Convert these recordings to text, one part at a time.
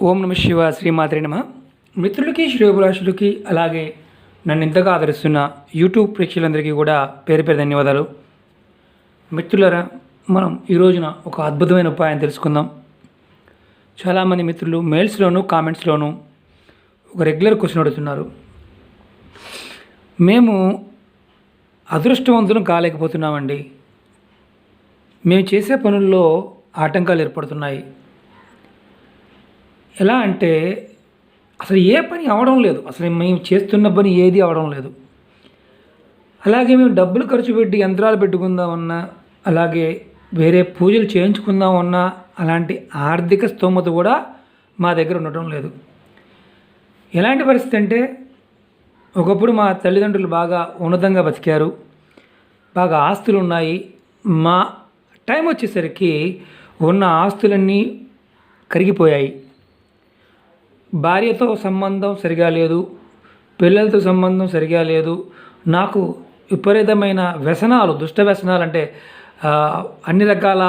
ఓం నమ శివ శ్రీమాత్రే నమ. మిత్రులకి శ్రేయోభిలాషులకి అలాగే నన్ను ఇంతగా ఆదరిస్తున్న యూట్యూబ్ ప్రేక్షకులందరికీ కూడా పేరు పేరు ధన్యవాదాలు. మిత్రులారా, మనం ఈ రోజున ఒక అద్భుతమైన ఉపాయం తెలుసుకుందాం. చాలామంది మిత్రులు మెయిల్స్లోను కామెంట్స్లోను ఒక రెగ్యులర్ క్వశ్చన్ అడుగుతున్నారు. మేము అదృష్టవంతులు కాలేకపోతున్నామండి, మేము చేసే పనుల్లో ఆటంకాలు ఏర్పడుతున్నాయి. ఎలా అంటే అసలు ఏ పని అవడం లేదు, అసలు మేము చేస్తున్న పని ఏది అవడం లేదు. అలాగే మేము డబ్బులు ఖర్చు పెట్టి యంత్రాలు పెట్టుకుందామన్నా, అలాగే వేరే పూజలు చేయించుకుందామన్నా అలాంటి ఆర్థిక స్తోమత కూడా మా దగ్గర ఉండటం లేదు. ఎలాంటి పరిస్థితి అంటే, ఒకప్పుడు మా తల్లిదండ్రులు బాగా ఉన్నతంగా బతికారు, బాగా ఆస్తులు ఉన్నాయి. మా టైం వచ్చేసరికి ఉన్న ఆస్తులన్నీ కరిగిపోయాయి. భార్యతో సంబంధం సరిగా లేదు, పిల్లలతో సంబంధం సరిగా లేదు. నాకు విపరీతమైన వ్యసనాలు, దుష్ట వ్యసనాలు అంటే అన్ని రకాల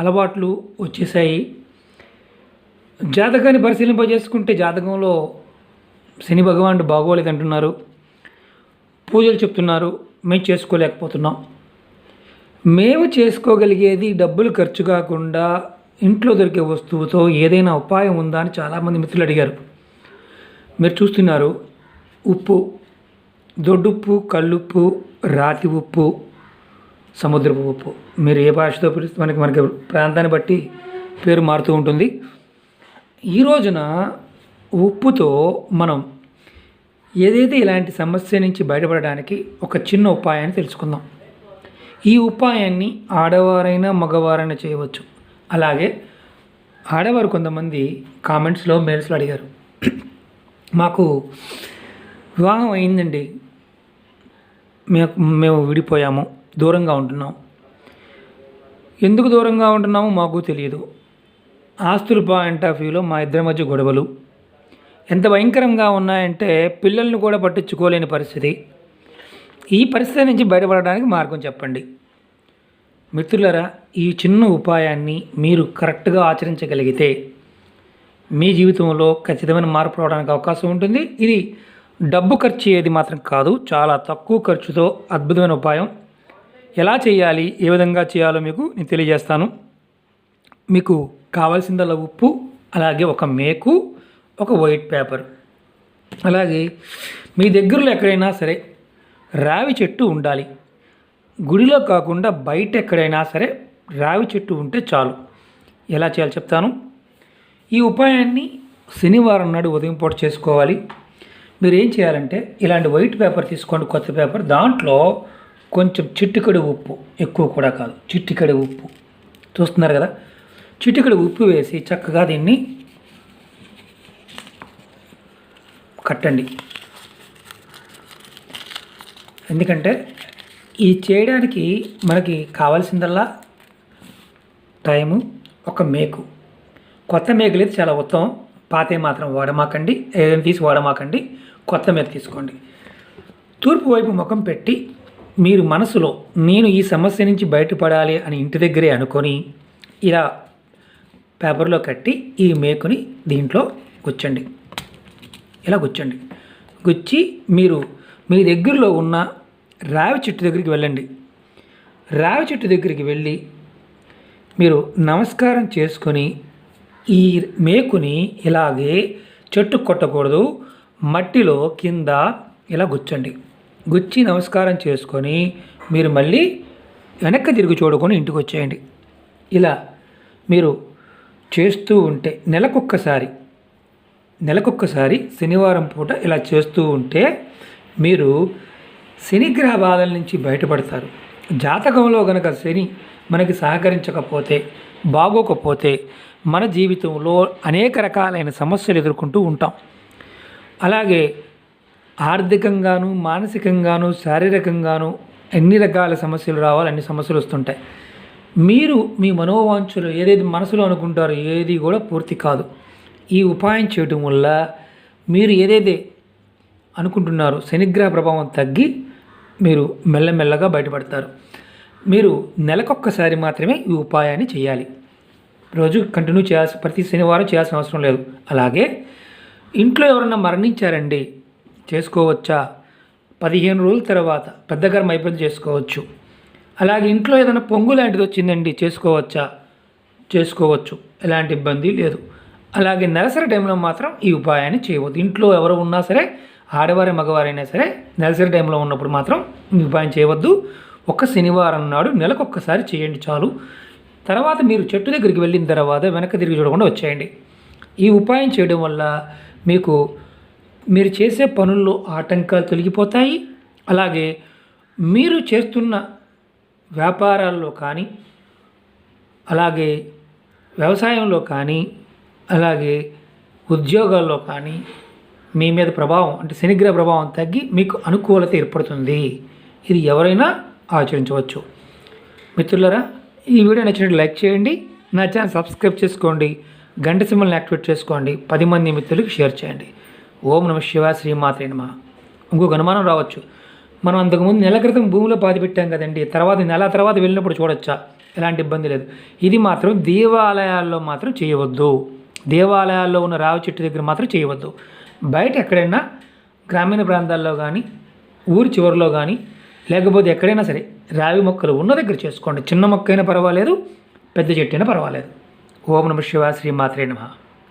అలవాట్లు వచ్చేసాయి. జాతకాన్ని పరిశీలింపజేసుకుంటే జాతకంలో శని భగవానుడు బాగోలేదంటున్నారు, పూజలు చెప్తున్నారు. మేము చేసుకోలేకపోతున్నాం. మేము చేసుకోగలిగేది డబ్బులు ఖర్చు కాకుండా ఇంట్లో దొరికే వస్తువుతో ఏదైనా ఉపాయం ఉందా అని చాలామంది మిత్రులు అడిగారు. మీరు చూస్తున్నారు, ఉప్పు, దొడ్డుప్పు, కల్లుప్పు, రాతి ఉప్పు, సముద్రపు ఉప్పు. మీరు ఏ భాషతో పిలిస్తే మనకి ప్రాంతాన్ని బట్టి పేరు మారుతూ ఉంటుంది. ఈ రోజున ఉప్పుతో మనం ఏదైతే ఇలాంటి సమస్య నుంచి బయటపడడానికి ఒక చిన్న ఉపాయాన్ని తెలుసుకుందాం. ఈ ఉపాయాన్ని ఆడవారైనా మగవారైనా చేయవచ్చు. అలాగే ఆడవారు కొంతమంది కామెంట్స్లో మెయిల్స్లో అడిగారు, మాకు వివాహం అయిందండి, మేము విడిపోయాము, దూరంగా ఉంటున్నాం. ఎందుకు దూరంగా ఉంటున్నామో మాకు తెలియదు. ఆస్తుల పాయింట్ ఆఫ్ వ్యూలో మా ఇద్దరి మధ్య గొడవలు ఎంత భయంకరంగా ఉన్నాయంటే పిల్లల్ని కూడా పట్టించుకోలేని పరిస్థితి. ఈ పరిస్థితి నుంచి బయటపడడానికి మార్గం చెప్పండి. మిత్రులారా, ఈ చిన్న ఉపాయాన్ని మీరు కరెక్ట్గా ఆచరించగలిగితే మీ జీవితంలో ఖచ్చితమైన మార్పు రావడానికి అవకాశం ఉంటుంది. ఇది డబ్బు ఖర్చు అయ్యేది మాత్రం కాదు, చాలా తక్కువ ఖర్చుతో అద్భుతమైన ఉపాయం. ఎలా చేయాలి, ఏ విధంగా చేయాలో మీకు నేను తెలియజేస్తాను. మీకు కావాల్సిందల్లా ఉప్పు, అలాగే ఒక మేకు, ఒక వైట్ పేపర్, అలాగే మీ దగ్గరలో ఎక్కడైనా సరే రావి చెట్టు ఉండాలి. గుడిలో కాకుండా బయట ఎక్కడైనా సరే రావి చెట్టు ఉంటే చాలు. ఎలా చేయాలో చెప్తాను. ఈ ఉపాయాన్ని శనివారం నాడు ఉదయం పూట చేసుకోవాలి. మీరు ఏం చేయాలంటే ఇలాంటి వైట్ పేపర్ తీసుకోండి, కొత్త పేపర్. దాంట్లో కొంచెం చిటికెడు ఉప్పు, ఎక్కువ కూడా కాదు, చిటికెడు ఉప్పు, చూస్తున్నారు కదా, చిటికెడు ఉప్పు వేసి చక్కగా దీన్ని కట్టండి. ఎందుకంటే ఈ చేయడానికి మనకి కావాల్సిందల్లా టైము, ఒక మేకు. కొత్త మేకులు అయితే చాలా ఉత్తమం, పాతే మాత్రం వాడమాకండి, ఏదైనా తీసి వాడమాకండి, కొత్త మేకు తీసుకోండి. తూర్పు వైపు ముఖం పెట్టి మీరు మనసులో నేను ఈ సమస్య నుంచి బయటపడాలి అని ఇంటి దగ్గరే అనుకొని ఇలా పేపర్లో కట్టి ఈ మేకుని దీంట్లో గుచ్చండి. ఇలా గుచ్చండి. గుచ్చి మీరు మీ దగ్గరలో ఉన్న రావి చెట్టు దగ్గరికి వెళ్ళండి. రావి చెట్టు దగ్గరికి వెళ్ళి మీరు నమస్కారం చేసుకొని ఈ మేకుని ఇలాగే చెట్టు కొట్టకూడదు, మట్టిలో కింద ఇలా గుచ్చండి. గుచ్చి నమస్కారం చేసుకొని మీరు మళ్ళీ వెనక్కి తిరిగి చూడుకొని ఇంటికి వచ్చేయండి. ఇలా మీరు చేస్తూ ఉంటే నెలకొక్కసారి శనివారం పూట ఇలా చేస్తూ ఉంటే మీరు శనిగ్రహ బాధల నుంచి బయటపడతారు. జాతకంలో కనుక శని మనకి సహకరించకపోతే, బాగోకపోతే మన జీవితంలో అనేక రకాలైన సమస్యలు ఎదుర్కొంటూ ఉంటాం. అలాగే ఆర్థికంగాను, మానసికంగాను, శారీరకంగాను ఎన్ని రకాల సమస్యలు రావాలి, అన్ని సమస్యలు వస్తుంటాయి. మీరు మీ మనోవాంఛలు ఏదైతే మనసులో అనుకుంటారో ఏది కూడా పూర్తి కాదు. ఈ ఉపాయం చేయటం వల్ల మీరు ఏదైతే అనుకుంటున్నారో శనిగ్రహ ప్రభావం తగ్గి మీరు మెల్లమెల్లగా బయటపడతారు. మీరు నెలకొక్కసారి మాత్రమే ఈ ఉపాయాన్ని చేయాలి. రోజు కంటిన్యూ చేయాల్సి ప్రతి శనివారం చేయాల్సిన అవసరం లేదు. అలాగే ఇంట్లో ఎవరన్నా మరణించారండి, చేసుకోవచ్చా? 15 రోజుల తర్వాత పెద్దగారం అయిపోయింది, చేసుకోవచ్చు. అలాగే ఇంట్లో ఏదైనా పొంగు లాంటిది వచ్చిందండి, చేసుకోవచ్చా? చేసుకోవచ్చు, ఎలాంటి ఇబ్బంది లేదు. అలాగే నెలసరి టైంలో మాత్రం ఈ ఉపాయాన్ని చేయవద్దు. ఇంట్లో ఎవరు ఉన్నా సరే, ఆడవారి మగవారైనా సరే, నెలసరి టైంలో ఉన్నప్పుడు మాత్రం ఈ ఉపాయం చేయవద్దు. ఒక్క శనివారం నాడు నెలకొక్కసారి చేయండి చాలు. తర్వాత మీరు చెట్టు దగ్గరికి వెళ్ళిన తర్వాత వెనక్కి తిరిగి చూడకుండా వచ్చేయండి. ఈ ఉపాయం చేయడం వల్ల మీకు మీరు చేసే పనుల్లో ఆటంకాలు తొలగిపోతాయి. అలాగే మీరు చేస్తున్న వ్యాపారాల్లో కానీ, అలాగే వ్యవసాయంలో కానీ, అలాగే ఉద్యోగాల్లో కానీ మీ మీద ప్రభావం అంటే శనిగ్రహ ప్రభావం తగ్గి మీకు అనుకూలత ఏర్పడుతుంది. ఇది ఎవరైనా ఆచరించవచ్చు. మిత్రులారా, ఈ వీడియో నచ్చినట్టు లైక్ చేయండి, నా ఛానల్ సబ్స్క్రైబ్ చేసుకోండి, గంట సింబల్ని యాక్టివేట్ చేసుకోండి, 10 మంది మిత్రులకు షేర్ చేయండి. ఓం నమః శివాయ, శ్రీమాత్రే నమః. ఇంకొక అనుమానం రావచ్చు, మనం అంతకుముందు నెల క్రితం భూమిలో పాతి పెట్టాం కదండి, నెల తర్వాత వెళ్ళినప్పుడు చూడొచ్చా? ఎలాంటి ఇబ్బంది లేదు. ఇది మాత్రం దేవాలయాల్లో మాత్రం చేయవద్దు. దేవాలయాల్లో ఉన్న రావి చెట్టు దగ్గర మాత్రం చేయవద్దు. బయట ఎక్కడైనా గ్రామీణ ప్రాంతాల్లో కానీ, ఊరి చివరిలో కానీ, లేకపోతే ఎక్కడైనా సరే రావి మొక్కలు ఉన్న దగ్గర చేసుకోండి. చిన్న మొక్క అయినా పర్వాలేదు, పెద్ద చెట్టు అయినా పర్వాలేదు. ఓం నమః శివాయ, శ్రీమాత్రే నమః.